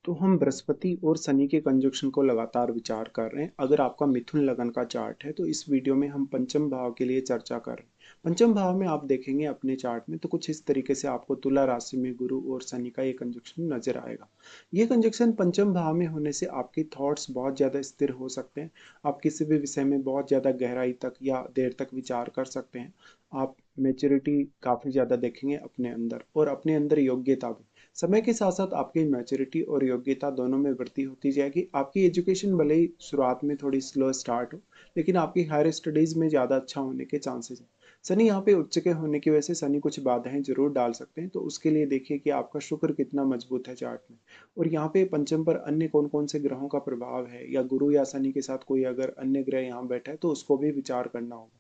तो हम बृहस्पति और शनि के कंजक्शन को लगातार विचार कर रहे हैं। अगर आपका मिथुन लगन का चार्ट है तो इस वीडियो में हम पंचम भाव के लिए चर्चा कर रहे हैं। पंचम भाव में आप देखेंगे अपने चार्ट में तो कुछ इस तरीके से आपको तुला राशि में गुरु और शनि का ये कंजक्शन नजर आएगा। ये कंजक्शन पंचम भाव में होने से आपके थॉट्स बहुत ज़्यादा स्थिर हो सकते हैं। आप किसी भी विषय में बहुत ज़्यादा गहराई तक या देर तक विचार कर सकते हैं। आप मेच्योरिटी काफ़ी ज़्यादा देखेंगे अपने अंदर और अपने अंदर योग्यता भी। समय के साथ साथ आपकी मैच्योरिटी और योग्यता दोनों में वृद्धि होती जाएगी। आपकी एजुकेशन भले ही शुरुआत में थोड़ी स्लो स्टार्ट हो, लेकिन आपकी हायर स्टडीज में ज़्यादा अच्छा होने के चांसेस हैं। शनि यहाँ पे उच्च के होने की वजह से शनि कुछ बाधाएं जरूर डाल सकते हैं, तो उसके लिए देखिए कि आपका शुक्र कितना मजबूत है चार्ट में। और यहाँ पे पंचम पर अन्य कौन कौन से ग्रहों का प्रभाव है, या गुरु या शनि के साथ कोई अगर अन्य ग्रह यहाँ बैठा है तो उसको भी विचार करना होगा।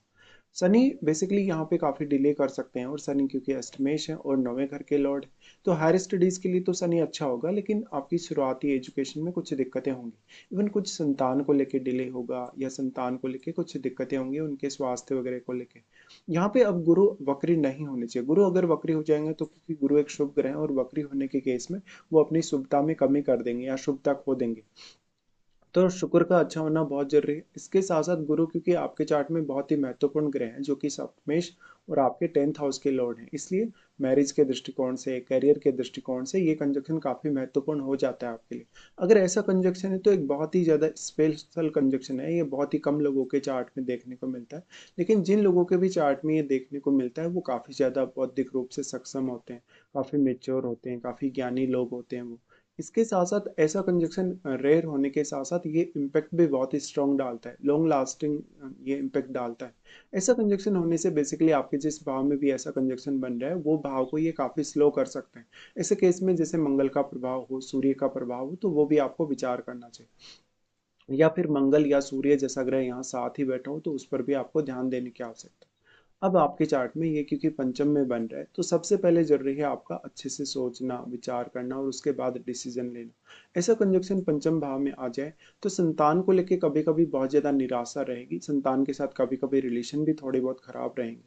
शनि बेसिकली यहाँ पे काफ़ी डिले कर सकते हैं, और शनि क्योंकि अष्टमेश है और नौवें घर के लॉर्ड है, तो हायर स्टडीज़ के लिए तो शनि अच्छा होगा, लेकिन आपकी शुरुआती एजुकेशन में कुछ दिक्कतें होंगी। इवन कुछ संतान को लेके डिले होगा, या संतान को लेके कुछ दिक्कतें होंगी उनके स्वास्थ्य वगैरह को लेके। यहाँ पे अब गुरु वक्री नहीं होने चाहिए। गुरु अगर वक्री हो जाएंगे तो, क्योंकि गुरु एक शुभ ग्रह है, और वक्री होने के केस में वो अपनी शुभता में कमी कर देंगे या शुभता खो देंगे। तो शुक्र का अच्छा होना बहुत जरूरी है। इसके साथ साथ गुरु क्योंकि आपके चार्ट में बहुत ही महत्वपूर्ण ग्रह हैं, जो कि सप्तमेश और आपके 10th हाउस के लॉर्ड हैं, इसलिए मैरिज के दृष्टिकोण से, करियर के दृष्टिकोण से ये कंजक्शन काफी महत्वपूर्ण हो जाता है आपके लिए। अगर ऐसा कंजक्शन है तो एक बहुत ही ज्यादा स्पेशल कंजक्शन है। ये बहुत ही कम लोगों के चार्ट में देखने को मिलता है, लेकिन जिन लोगों के भी चार्ट में ये देखने को मिलता है वो काफी ज्यादा बौद्धिक रूप से सक्षम होते हैं, काफी मेच्योर होते हैं, काफी ज्ञानी लोग होते हैं वो। इसके साथ साथ ऐसा कंजक्शन रेयर होने के साथ साथ ये इम्पैक्ट भी बहुत ही स्ट्रॉन्ग डालता है, लॉन्ग लास्टिंग ये इम्पैक्ट डालता है। ऐसा कंजक्शन होने से बेसिकली आपके जिस भाव में भी ऐसा कंजक्शन बन रहा है वो भाव को ये काफ़ी स्लो कर सकते हैं। ऐसे केस में जैसे मंगल का प्रभाव हो, सूर्य का प्रभाव हो, तो वो भी आपको विचार करना चाहिए। या फिर मंगल या सूर्य जैसा ग्रह यहाँ साथ ही बैठा हो तो उस पर भी आपको ध्यान देने की आवश्यकता है। अब आपके चार्ट में ये क्योंकि पंचम में बन रहा है, तो सबसे पहले जरूरी है आपका अच्छे से सोचना, विचार करना और उसके बाद डिसीजन लेना। ऐसा कंजक्शन पंचम भाव में आ जाए तो संतान को लेके कभी कभी बहुत ज्यादा निराशा रहेगी, संतान के साथ कभी कभी रिलेशन भी थोड़े बहुत खराब रहेंगे।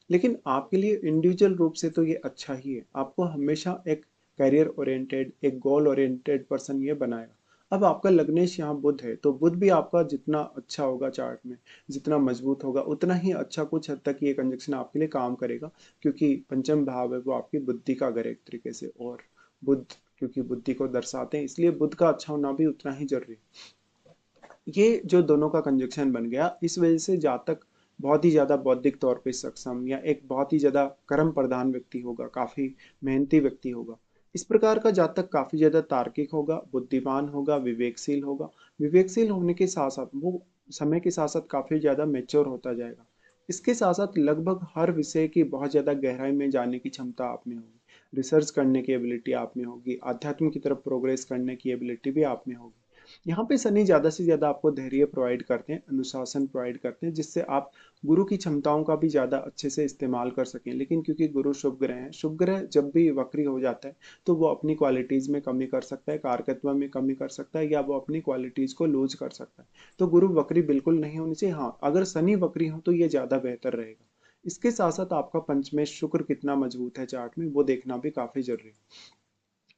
लेकिन आपके लिए इंडिविजुअल रूप से तो ये अच्छा ही है। आपको हमेशा एक कैरियर ओरिएंटेड, एक गोल ओरिएंटेड पर्सन ये बनाएगा। अब आपका लग्नेश यहाँ बुध है, तो बुध भी आपका जितना अच्छा होगा चार्ट में, जितना मजबूत होगा, उतना ही अच्छा कुछ हद तक ये कंजक्शन आपके लिए काम करेगा। क्योंकि पंचम भाव है वो आपकी बुद्धि का घर है एक तरीके से, और बुध क्योंकि बुद्धि को दर्शाते हैं, इसलिए बुध का अच्छा होना भी उतना ही जरूरी है। ये जो दोनों का कंजक्शन बन गया, इस वजह से जातक बहुत ही ज्यादा बौद्धिक तौर पे सक्षम, या एक बहुत ही ज्यादा कर्म प्रधान व्यक्ति होगा, काफी मेहनती व्यक्ति होगा। इस प्रकार का जातक काफी ज्यादा तार्किक होगा, बुद्धिमान होगा, विवेकशील होगा। विवेकशील होने के साथ साथ वो समय के साथ साथ काफी ज्यादा मेच्योर होता जाएगा। इसके साथ साथ लगभग हर विषय की बहुत ज्यादा गहराई में जाने की क्षमता आप में होगी, रिसर्च करने की एबिलिटी आप में होगी, आध्यात्म की तरफ प्रोग्रेस करने की एबिलिटी भी आप में होगी। यहाँ पे शनि ज्यादा से ज्यादा आपको धैर्य प्रोवाइड करते हैं, अनुशासन प्रोवाइड करते हैं, जिससे आप गुरु की क्षमताओं का भी ज्यादा अच्छे से इस्तेमाल कर सकें। लेकिन क्योंकि गुरु शुभ ग्रह है, शुभ ग्रह जब भी वक्री हो जाता है तो वो अपनी क्वालिटीज में कमी कर सकता है, कारकत्व में कमी कर सकता है, या वो अपनी क्वालिटीज को लूज कर सकता है। तो गुरु वक्री बिल्कुल नहीं होनी चाहिए। हाँ, अगर शनि वक्री हो तो ये ज्यादा बेहतर रहेगा। इसके साथ साथ आपका पंचमेश शुक्र कितना मजबूत है चार्ट में वो देखना भी काफी जरूरी है।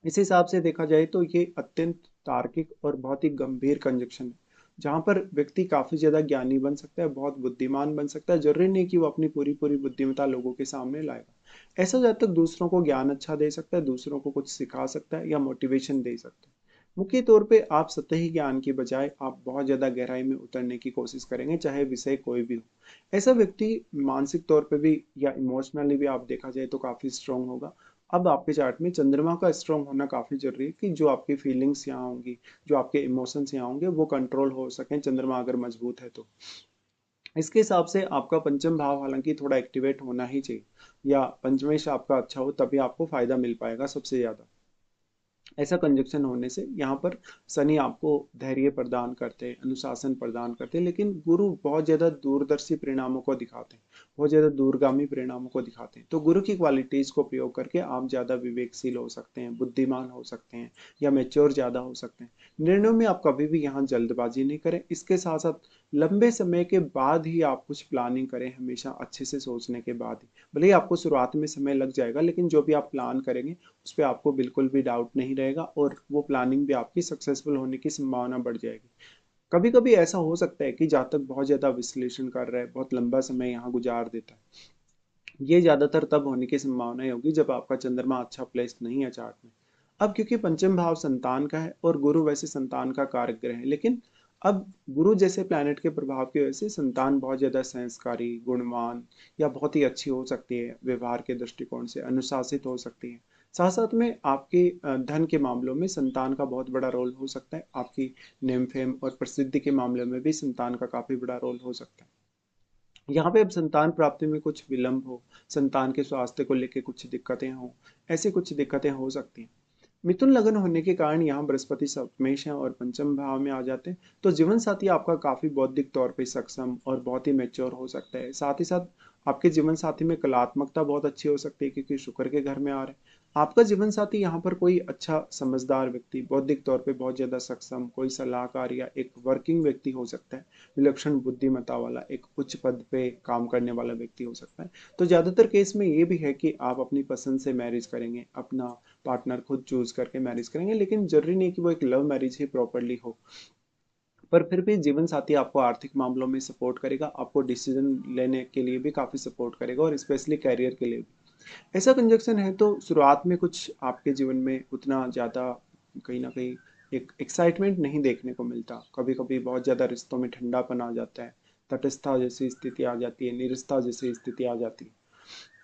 इस हिसाब से देखा जाए तो ये अत्यंत तार्किक और बहुत ही गंभीर कंजक्शन है, जहाँ पर व्यक्ति काफी ज्यादा ज्ञानी बन सकता है, बहुत बुद्धिमान बन सकता है। जरूरी नहीं कि वो अपनी पूरी पूरी बुद्धिमत्ता लोगों के सामने लाएगा। ऐसा जब तक दूसरों को ज्ञान अच्छा दे सकता है, दूसरों को कुछ सिखा सकता है या मोटिवेशन दे सकता है। मुख्य तौर पे आप सतही ज्ञान की बजाय आप बहुत ज्यादा गहराई में उतरने की कोशिश करेंगे, चाहे विषय कोई भी हो। ऐसा व्यक्ति मानसिक तौर पे भी या इमोशनली भी आप देखा जाए तो काफी स्ट्रांग होगा। अब आपके चार्ट में चंद्रमा का स्ट्रांग होना काफी जरूरी है, कि जो आपकी फीलिंग्स यहाँ होंगी, जो आपके इमोशंस यहाँ होंगे वो कंट्रोल हो सकें, चंद्रमा अगर मजबूत है तो। इसके हिसाब से आपका पंचम भाव हालांकि थोड़ा एक्टिवेट होना ही चाहिए, या पंचमेश आपका अच्छा हो तभी आपको फायदा मिल पाएगा सबसे ज्यादा। ऐसा कंजक्शन होने से यहाँ पर शनि आपको धैर्य प्रदान करते हैं, अनुशासन प्रदान करते हैं, लेकिन गुरु बहुत ज्यादा दूरदर्शी परिणामों को दिखाते हैं, बहुत ज्यादा दूरगामी परिणामों को दिखाते हैं। तो गुरु की क्वालिटीज को प्रयोग करके आप ज्यादा विवेकशील हो सकते हैं, बुद्धिमान हो सकते हैं, या मेच्योर ज्यादा हो सकते हैं। निर्णयों में आप कभी भी यहाँ जल्दबाजी नहीं करें। इसके साथ साथ लंबे समय के बाद ही आप कुछ प्लानिंग करें, हमेशा अच्छे से सोचने के बाद ही। भले ही आपको शुरुआत में समय लग जाएगा, लेकिन जो भी आप प्लान करेंगे उस पर आपको बिल्कुल भी डाउट नहीं रहेगा और वो प्लानिंग भी आपकी सक्सेसफुल होने की संभावना बढ़ जाएगी। कभी कभी ऐसा हो सकता है कि जातक बहुत ज्यादा विश्लेषण कर रहा है, बहुत लंबा समय यहाँ गुजार देता है। ये ज्यादातर तब होने की संभावना होगी जब आपका चंद्रमा अच्छा प्लेस नहीं है चार्ट में। अब क्योंकि पंचम भाव संतान का है और गुरु वैसे संतान का कारक ग्रह है, लेकिन अब गुरु जैसे प्लैनेट के प्रभाव की वजह से संतान बहुत ज्यादा संस्कारी, गुणवान या बहुत ही अच्छी हो सकती है, व्यवहार के दृष्टिकोण से अनुशासित हो सकती है। साथ साथ में आपके धन के मामलों में संतान का बहुत बड़ा रोल हो सकता है। आपकी नेम फेम और प्रसिद्धि के मामले में भी संतान का काफी बड़ा रोल हो सकता है। यहाँ पे अब संतान प्राप्ति में कुछ विलंब हो, संतान के स्वास्थ्य को लेकर कुछ दिक्कतें हो, ऐसी कुछ दिक्कतें हो सकती हैं। मिथुन लगन होने के कारण यहाँ बृहस्पति सप्तमेश है और पंचम भाव में आ जाते हैं, तो जीवन साथी आपका काफी बौद्धिक तौर पे सक्षम और बहुत ही मेच्योर हो सकता है। साथ ही साथ आपके जीवन साथी में कलात्मकता बहुत अच्छी हो सकती है क्योंकि शुक्र के घर में आ रहे हैं। आपका जीवन साथी यहाँ पर कोई अच्छा समझदार व्यक्ति, बौद्धिक तौर पे बहुत ज्यादा सक्षम, कोई सलाहकार या एक वर्किंग व्यक्ति हो सकता है, विलक्षण बुद्धिमत्ता वाला एक उच्च पद पे काम करने वाला व्यक्ति हो सकता है। तो ज्यादातर केस में ये भी है कि आप अपनी पसंद से मैरिज करेंगे, अपना पार्टनर खुद चूज करके मैरिज करेंगे, लेकिन जरूरी नहीं कि वो एक लव मैरिज ही प्रॉपरली हो। पर फिर भी जीवन साथी आपको आर्थिक मामलों में सपोर्ट करेगा, आपको डिसीजन लेने के लिए भी काफी सपोर्ट करेगा और स्पेशली कैरियर के लिए भी। ऐसा कंजक्शन है तो शुरुआत में कुछ आपके जीवन में उतना ज्यादा कहीं ना कहीं एक एक्साइटमेंट नहीं देखने को मिलता। कभी कभी बहुत ज्यादा रिश्तों में ठंडापन आ जाता है, तटस्थता जैसी स्थिति आ जाती है, निरस्ता जैसी स्थिति आ जाती है।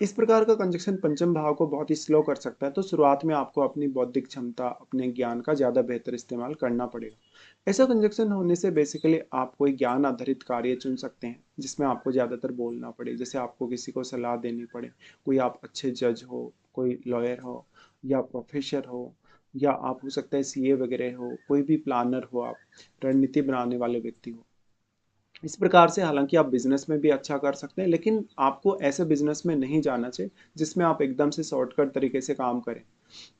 इस प्रकार का कंजक्शन पंचम भाव को बहुत ही स्लो कर सकता है, तो शुरुआत में आपको अपनी बौद्धिक क्षमता, अपने ज्ञान का ज्यादा बेहतर इस्तेमाल करना पड़ेगा। ऐसा कंजक्शन होने से बेसिकली आप कोई ज्ञान आधारित कार्य चुन सकते हैं जिसमें आपको ज्यादातर बोलना पड़े, जैसे आपको किसी को सलाह देनी पड़े, कोई आप अच्छे जज हो, कोई लॉयर हो या प्रोफेसर हो, या आप हो सकता है सीए वगैरह हो, कोई भी प्लानर हो, आप रणनीति बनाने वाले व्यक्ति हो। इस प्रकार से हालांकि आप बिजनेस में भी अच्छा कर सकते हैं, लेकिन आपको ऐसे बिजनेस में नहीं जाना चाहिए जिसमें आप एकदम से शॉर्टकट तरीके से काम करें।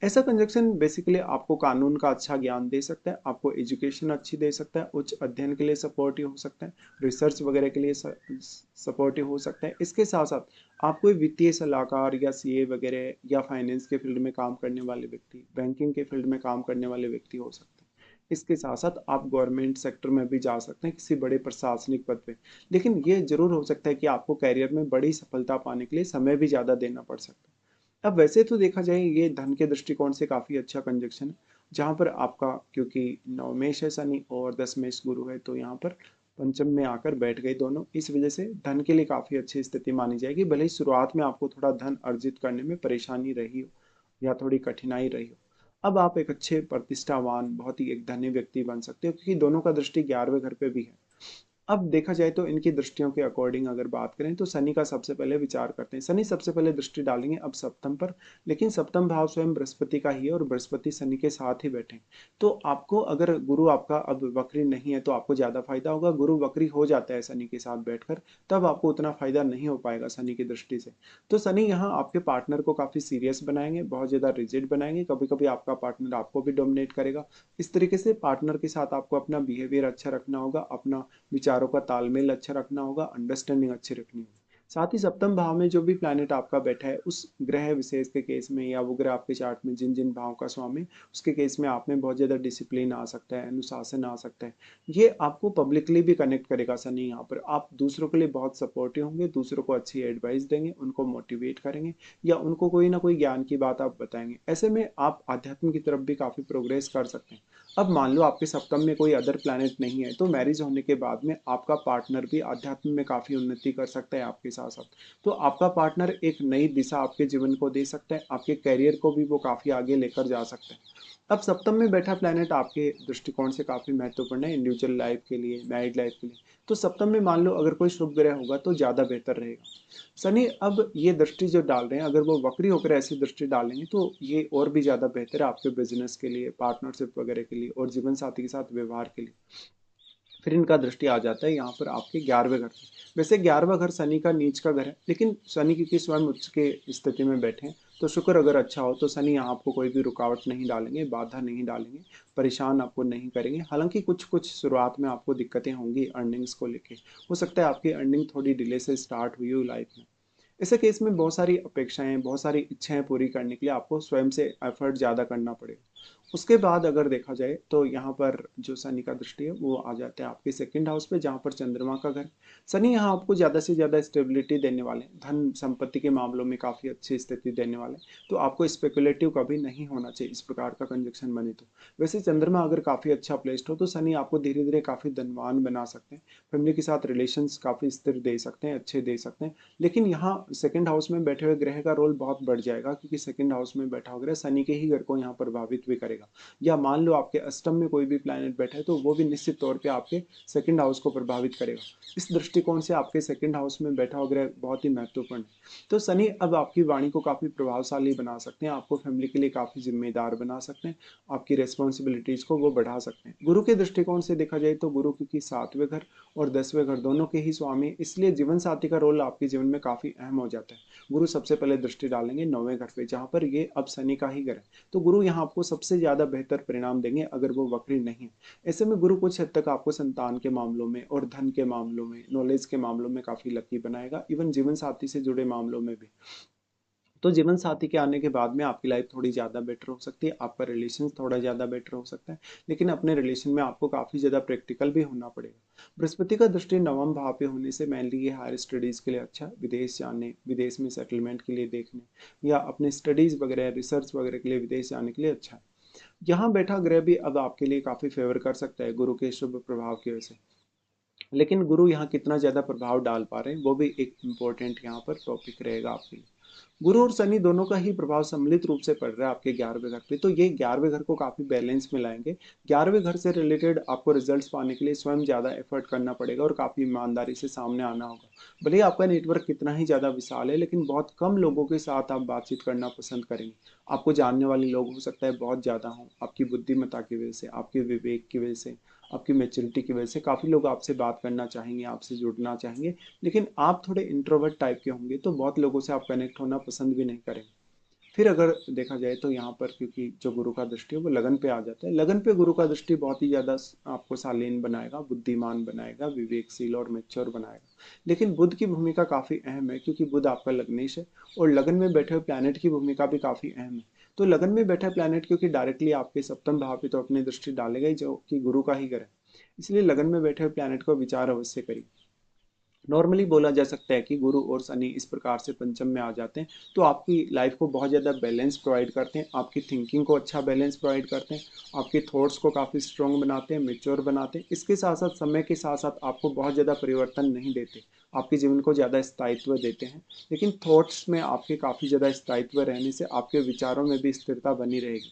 ऐसा कंजक्शन बेसिकली आपको कानून का अच्छा ज्ञान दे सकता है, आपको एजुकेशन अच्छी दे सकता है, उच्च अध्ययन के लिए सपोर्टिव हो सकता है, रिसर्च वगैरह के लिए सपोर्टिव हो सकता है। इसके साथ साथ आप कोई वित्तीय सलाहकार या सीए वगैरह या फाइनेंस के फील्ड में काम करने वाले व्यक्ति, बैंकिंग के फील्ड में काम करने वाले व्यक्ति हो सकते हैं। इसके साथ साथ आप गवर्नमेंट सेक्टर में भी जा सकते हैं किसी बड़े प्रशासनिक पद पे, लेकिन ये जरूर हो सकता है कि आपको कैरियर में बड़ी सफलता पाने के लिए समय भी ज़्यादा देना पड़ सकता है। अब वैसे तो देखा जाए ये धन के दृष्टिकोण से काफ़ी अच्छा कंजक्शन है, जहाँ पर आपका क्योंकि नवमेश है शनि और दशमेश गुरु है, तो यहाँ पर पंचम में आकर बैठ गए दोनों, इस वजह से धन के लिए काफ़ी अच्छी स्थिति मानी जाएगी। भले ही शुरुआत में आपको थोड़ा धन अर्जित करने में परेशानी रही हो या थोड़ी कठिनाई रही हो, अब आप एक अच्छे प्रतिष्ठावान, बहुत ही एक धनी व्यक्ति बन सकते हो क्योंकि दोनों का दृष्टि 11वें घर पे भी है। अब देखा जाए तो इनकी दृष्टियों के अकॉर्डिंग अगर बात करें तो शनि का सबसे पहले विचार करते हैं। शनि सबसे पहले दृष्टि डालेंगे अब सप्तम पर, लेकिन सप्तम भाव स्वयं बृहस्पति का ही है और बृहस्पति शनि के साथ ही बैठे हैं। तो आपको अगर गुरु आपका अब वक्री नहीं है तो आपको ज्यादा फायदा होगा। गुरु वक्री हो जाता है शनि के साथ बैठकर, तब आपको उतना फायदा नहीं हो पाएगा शनि की दृष्टि से। तो शनि यहाँ आपके पार्टनर को काफी सीरियस बनाएंगे, बहुत ज्यादा रिजिड बनाएंगे, कभी कभी आपका पार्टनर आपको भी डोमिनेट करेगा। इस तरीके से पार्टनर के साथ आपको अपना बिहेवियर अच्छा रखना होगा, अपना विचारों का तालमेल अच्छा रखना होगा, अंडरस्टैंडिंग अच्छी रखनी होगी। साथ ही सप्तम भाव में जो भी प्लैनेट आपका बैठा है उस ग्रह विशेष के केस में, या वो ग्रह आपके चार्ट में जिन जिन भाव का स्वामी, उसके केस में आप में बहुत ज्यादा डिसिप्लिन आ सकता है, अनुशासन आ सकता है। ये आपको पब्लिकली भी कनेक्ट करेगा शनि। यहाँ पर आप दूसरों के लिए बहुत सपोर्टिव होंगे, दूसरों को अच्छी एडवाइस देंगे, उनको मोटिवेट करेंगे या उनको कोई ना कोई ज्ञान की बात आप बताएंगे। ऐसे में आप आध्यात्म की तरफ भी काफी प्रोग्रेस कर सकते हैं। अब मान लो आपके सप्तम में कोई अदर प्लैनेट नहीं है, तो मैरिज होने के बाद में आपका पार्टनर भी आध्यात्म में काफी उन्नति कर सकता है आपके साथ साथ। तो आपका पार्टनर एक नई दिशा आपके जीवन को दे सकता है, आपके करियर को भी वो काफी आगे लेकर जा सकता है। अब सप्तम में बैठा प्लैनेट आपके दृष्टिकोण से काफी महत्वपूर्ण है इंडिविजुअल लाइफ के लिए, मैरिड लाइफ के लिए। तो सप्तम में मान लो अगर कोई शुभ ग्रह होगा तो ज्यादा बेहतर रहेगा। शनि अब ये दृष्टि जो डाल रहे हैं, अगर वो वक्री होकर ऐसी दृष्टि डालेंगे तो ये और भी ज्यादा बेहतर है आपके बिजनेस के लिए, पार्टनरशिप वगैरह के लिए और जीवन साथी के साथ व्यवहार के लिए। फिर इनका दृष्टि आ जाता है यहाँ पर आपके 11वें घर पे। वैसे 11वां घर शनि का नीच का घर है, लेकिन शनि क्योंकि स्वयं उच्च के स्थिति में बैठे हैं, तो शुक्र अगर अच्छा हो तो शनि यहाँ आपको कोई भी रुकावट नहीं डालेंगे, बाधा नहीं डालेंगे, परेशान आपको नहीं करेंगे। हालांकि कुछ कुछ शुरुआत में आपको दिक्कतें होंगी अर्निंग्स को लेके, हो सकता है आपकी अर्निंग थोड़ी डिले से स्टार्ट हुई हो लाइफ में। ऐसे केस में बहुत सारी अपेक्षाएं, बहुत सारी इच्छाएं पूरी करने के लिए आपको स्वयं से एफर्ट ज़्यादा करना पड़ेगा। उसके बाद अगर देखा जाए तो यहाँ पर जो शनि का दृष्टि है वो आ जाता है आपके सेकंड हाउस पे, जहाँ पर चंद्रमा का घर। शनि यहाँ आपको ज़्यादा से ज़्यादा स्टेबिलिटी देने वाले हैं, धन संपत्ति के मामलों में काफ़ी अच्छी स्थिति देने वाले हैं। तो आपको स्पेकुलेटिव कभी नहीं होना चाहिए इस प्रकार का कंजक्शन बने तो। वैसे चंद्रमा अगर काफ़ी अच्छा प्लेस्ड हो तो शनि आपको धीरे धीरे काफ़ी धनवान बना सकते हैं, फैमिली के साथ रिलेशंस काफ़ी स्थिर दे सकते हैं, अच्छे दे सकते हैं। लेकिन यहाँ सेकंड हाउस में बैठे हुए ग्रह का रोल बहुत बढ़ जाएगा, क्योंकि सेकंड हाउस में बैठा हुआ ग्रह शनि के ही घर को यहाँ प्रभावित भी करेगा। या मान लो आपके अष्टम में कोई भी प्लैनेट बैठा है तो वो भी निश्चित तौर पे आपके सेकंड हाउस को प्रभावित करेगा। इस दृष्टिकोण से आपके सेकंड हाउस में बैठा हुआ ग्रह बहुत ही महत्वपूर्ण है। तो शनि अब आपकी वाणी को काफ़ी प्रभावशाली बना सकते हैं, आपको फैमिली के लिए काफ़ी जिम्मेदार बना सकते हैं, आपकी रेस्पॉन्सिबिलिटीज़ को वो बढ़ा सकते हैं। गुरु के दृष्टिकोण से देखा जाए तो गुरु क्योंकि 7वें घर और 10वें घर दोनों के ही स्वामी, इसलिए जीवन साथी का रोल आपके जीवन में काफ़ी अहम हो जाता है। गुरु सबसे पहले दृष्टि डालेंगे 9वें घर पे, जहाँ पर ये अब शनि का ही घर है। तो गुरु यहाँ आपको सबसे ज़्यादा बेहतर परिणाम देंगे अगर वो वक्री नहीं है। ऐसे में गुरु कुछ हद तक आपको संतान के मामलों में और धन के मामलों में, नॉलेज के मामलों में काफ़ी लकी बनाएगा, इवन जीवन साथी से जुड़े मामलों में भी। तो जीवन साथी के आने के बाद में आपकी लाइफ थोड़ी ज़्यादा बेटर हो सकती है, आपका रिलेशन थोड़ा ज़्यादा बेटर हो सकता है, लेकिन अपने रिलेशन में आपको काफ़ी ज़्यादा प्रैक्टिकल भी होना पड़ेगा। बृहस्पति का दृष्टि नवम भाव पे होने से मेनली ये हायर स्टडीज़ के लिए अच्छा, विदेश जाने, विदेश में सेटलमेंट के लिए देखने, या अपने स्टडीज़ वगैरह, रिसर्च वगैरह के लिए विदेश जाने के लिए अच्छा है। यहाँ बैठा ग्रह भी अब आपके लिए काफ़ी फेवर कर सकता है गुरु के शुभ प्रभाव की वजह से। लेकिन गुरु यहाँ कितना ज़्यादा प्रभाव डाल पा रहे हैं वो भी एक इम्पोर्टेंट यहाँ पर टॉपिक रहेगा आपके लिए। गुरु और शनि दोनों का ही प्रभाव सम्मिलित रूप से पड़ रहा है आपके 11वें घर पे, तो ये 11वें घर को काफी बैलेंस में लाएंगे। 11वें घर से रिलेटेड आपको रिजल्ट्स पाने के लिए स्वयं ज्यादा एफर्ट करना पड़ेगा और काफी ईमानदारी से सामने आना होगा। भले ही आपका नेटवर्क कितना ही ज्यादा विशाल है, लेकिन बहुत कम लोगों के साथ आप बातचीत करना पसंद करेंगे। आपको जानने वाले लोग हो सकता है बहुत ज्यादा हों, आपकी बुद्धिमत्ता की वजह से, आपके विवेक की वजह से, आपकी मेच्योरिटी की वजह से काफ़ी लोग आपसे बात करना चाहेंगे, आपसे जुड़ना चाहेंगे। लेकिन आप थोड़े इंट्रोवर्ट टाइप के होंगे तो बहुत लोगों से आप कनेक्ट होना पसंद भी नहीं करेंगे। फिर अगर देखा जाए तो यहाँ पर क्योंकि जो गुरु का दृष्टि है वो लगन पे आ जाता है, लगन पे गुरु का दृष्टि बहुत ही ज़्यादा आपको शालीन बनाएगा, बुद्धिमान बनाएगा, विवेकशील और मेच्योर बनाएगा। लेकिन बुध की भूमिका काफ़ी अहम है, क्योंकि बुध आपका लग्नेश है और लगन में बैठे हुए प्लैनेट की भूमिका भी काफ़ी अहम है। तो लगन में बैठा प्लैनेट क्योंकि डायरेक्टली आपके सप्तम भाव पे तो अपनी दृष्टि डालेगा ही, जो कि गुरु का ही घर है, इसलिए लगन में बैठे हुए प्लैनेट को विचार अवश्य करिए। नॉर्मली बोला जा सकता है कि गुरु और शनि इस प्रकार से पंचम में आ जाते हैं तो आपकी लाइफ को बहुत ज़्यादा बैलेंस प्रोवाइड करते हैं, आपकी थिंकिंग को अच्छा बैलेंस प्रोवाइड करते हैं, आपके थॉट्स को काफ़ी स्ट्रॉन्ग बनाते हैं, मेच्योर बनाते हैं। इसके साथ साथ समय के साथ साथ आपको बहुत ज़्यादा परिवर्तन नहीं देते, आपके जीवन को ज़्यादा स्थायित्व देते हैं। लेकिन थॉट्स में आपके काफ़ी ज़्यादा स्थायित्व रहने से आपके विचारों में भी स्थिरता बनी रहेगी।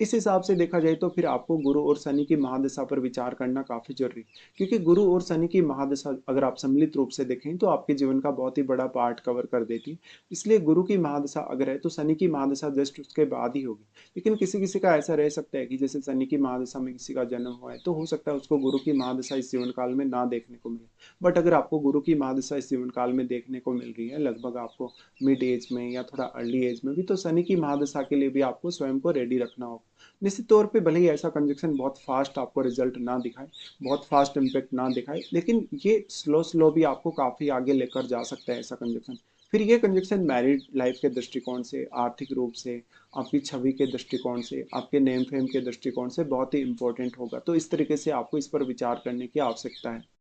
इस हिसाब से देखा जाए तो फिर आपको गुरु और शनि की महादशा पर विचार करना काफ़ी जरूरी है, क्योंकि गुरु और शनि की महादशा अगर आप सम्मिलित रूप से देखें तो आपके जीवन का बहुत ही बड़ा पार्ट कवर कर देती है। इसलिए गुरु की महादशा अगर है तो शनि की महादशा जस्ट उसके बाद ही होगी। लेकिन किसी किसी का ऐसा रह सकता है कि जैसे शनि की महादशा में किसी का जन्म हुआ है तो हो सकता है उसको गुरु की महादशा इस जीवन काल में ना देखने को मिले। बट अगर आपको गुरु की महादशा इस जीवन काल में देखने को मिल रही है, लगभग आपको मिड एज में या थोड़ा अर्ली एज में भी, तो शनि की महादशा के लिए भी आपको स्वयं को रेडी रखना होगा। निश्चित तौर पे भले ही ऐसा कंजक्शन बहुत फास्ट आपको रिजल्ट ना दिखाए, बहुत फास्ट इम्पैक्ट ना दिखाए, लेकिन ये स्लो स्लो भी आपको काफ़ी आगे लेकर जा सकता है ऐसा कंजक्शन। फिर ये कंजक्शन मैरिड लाइफ के दृष्टिकोण से, आर्थिक रूप से, आपकी छवि के दृष्टिकोण से, आपके नेम फेम के दृष्टिकोण से बहुत ही इंपॉर्टेंट होगा। तो इस तरीके से आपको इस पर विचार करने की आवश्यकता है।